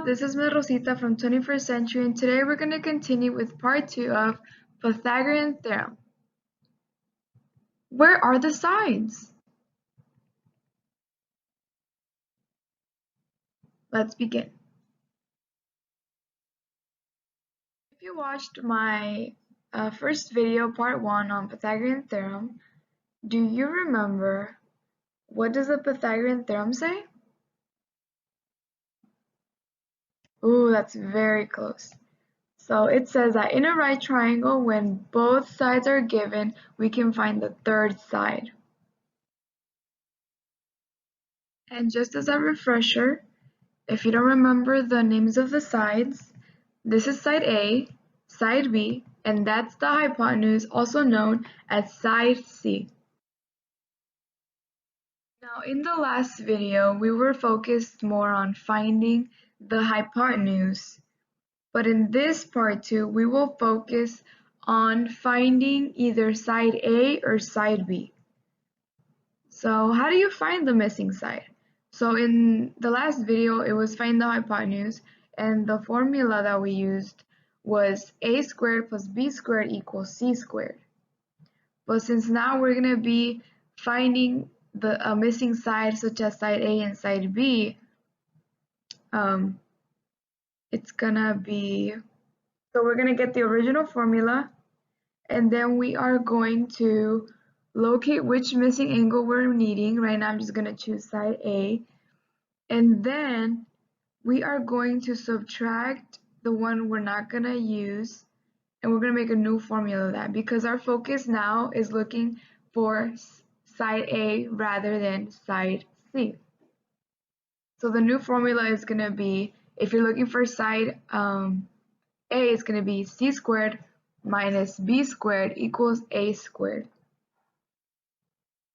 this is Ms. Rosita from 21st Century, and today we're going to continue with part 2 of Pythagorean Theorem. Where are the sides? Let's begin. If you watched my first video, part 1 on Pythagorean Theorem, do you remember what does the Pythagorean Theorem say? Ooh, that's very close. So it says that in a right triangle, when both sides are given, we can find the third side. And just as a refresher, if you don't remember the names of the sides, this is side A, side B, and that's the hypotenuse, also known as side C. Now, in the last video, we were focused more on finding the hypotenuse, but in this part 2, we will focus on finding either side A or side B. So how do you find the missing side? So in the last video, it was find the hypotenuse, and the formula that we used was a squared plus b squared equals c squared. But since now we're going to be finding the missing side, such as side A and side B, it's gonna be, so we're going to get the original formula, and then we are going to locate which missing angle we're needing. Right now I'm just going to choose side A, and then we are going to subtract the one we're not going to use, and we're going to make a new formula of that, because our focus now is looking for side A rather than side C. So the new formula is going to be, if you're looking for side A, it's going to be c squared minus b squared equals a squared.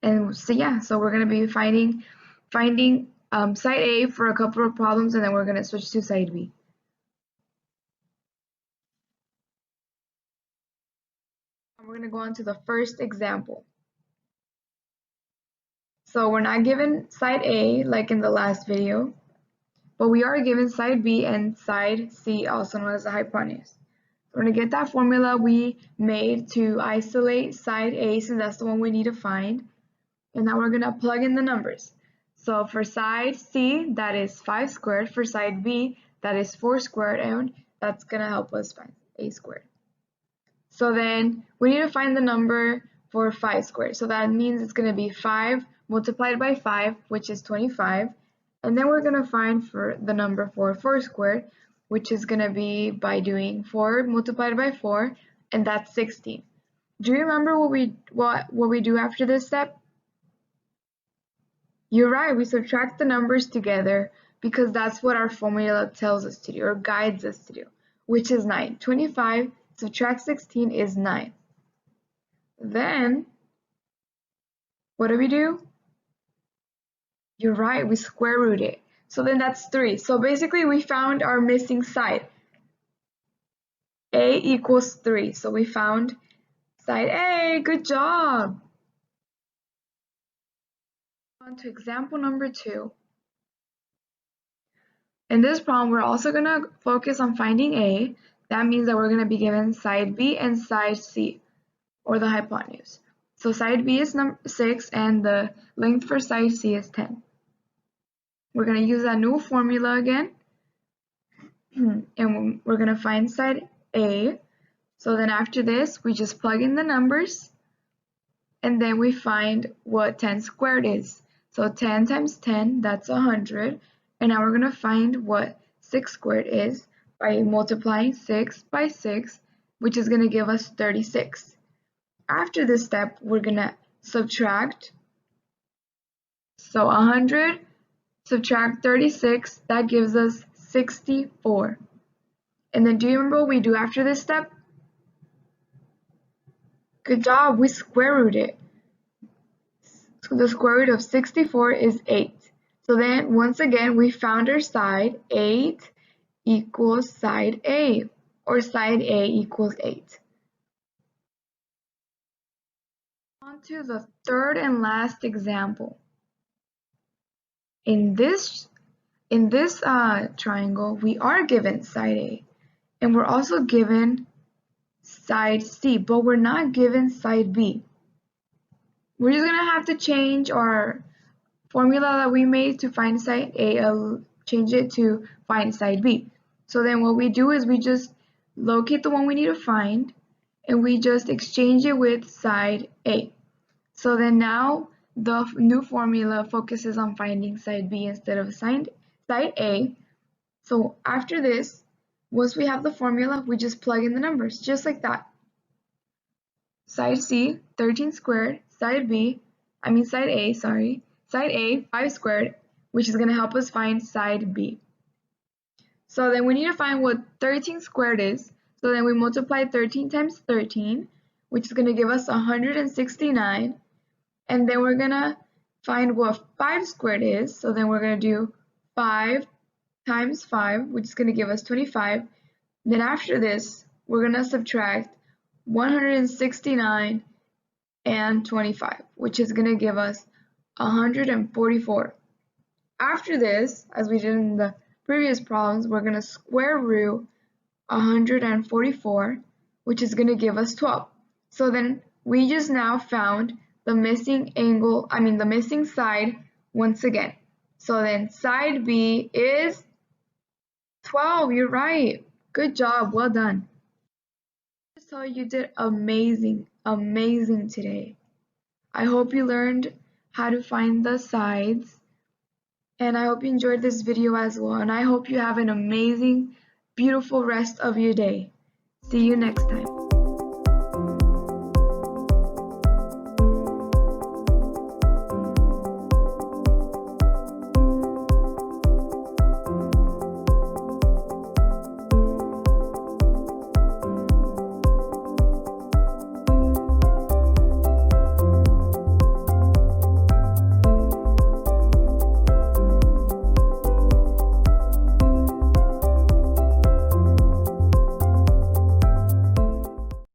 And so yeah, so we're going to be finding side A for a couple of problems, and then we're going to switch to side B. And we're going to go on to the first example. So we're not given side A like in the last video, but we are given side B and side C, also known as the hypotenuse. We're going to get that formula we made to isolate side A, since that's the one we need to find. And now we're going to plug in the numbers. So for side C, that is 5 squared. For side B, that is 4 squared, and that's going to help us find a squared. So then we need to find the number for 5 squared. So that means it's going to be 5 multiplied by 5, which is 25. And then we're going to find for the number for 4 squared, which is going to be by doing 4 multiplied by 4, and that's 16. Do you remember what we do after this step? You're right, we subtract the numbers together, because that's what our formula tells us to do, or guides us to do, which is 9. 25 subtract 16 is 9. Then, what do? You're right, we square root it. So then that's 3. So basically we found our missing side. A equals 3. So we found side A. Good job. On to example number 2. In this problem, we're also going to focus on finding A. That means that we're going to be given side B and side C, or the hypotenuse. So side B is 6, and the length for side C is 10. We're going to use that new formula again, and we're going to find side A. So then after this, we just plug in the numbers, and then we find what 10 squared is. So 10 times 10, that's 100. And now we're going to find what 6 squared is by multiplying 6 by 6, which is going to give us 36. After this step, we're going to subtract. So 100 subtract 36, that gives us 64. And then do you remember what we do after this step? Good job, we square root it. So the square root of 64 is 8. So then once again we found our side. 8 equals side A, or side A equals 8. On to the third and last example. In this in this triangle, we are given side A, and we're also given side C, but we're not given side B. We're just gonna have to change our formula that we made to find side A, change it to find side B. So then what we do is we just locate the one we need to find, and we just exchange it with side A. So then now the new formula focuses on finding side B instead of side A. So after this, once we have the formula, we just plug in the numbers, just like that. Side C, 13 squared, side A, sorry, side A, 5 squared, which is going to help us find side B. So then we need to find what 13 squared is. So then we multiply 13 times 13, which is going to give us 169. And then we're going to find what 5 squared is. So then we're going to do 5 times 5, which is going to give us 25. Then after this, we're going to subtract 169 and 25, which is going to give us 144. After this, as we did in the previous problems, we're going to square root 144, which is going to give us 12. So then we just now found the missing the missing side once again. So then side B is 12. You're right. Good job. Well done. So you did amazing today. I hope you learned how to find the sides, and I hope you enjoyed this video as well, and I hope you have an amazing, beautiful rest of your day. See you next time.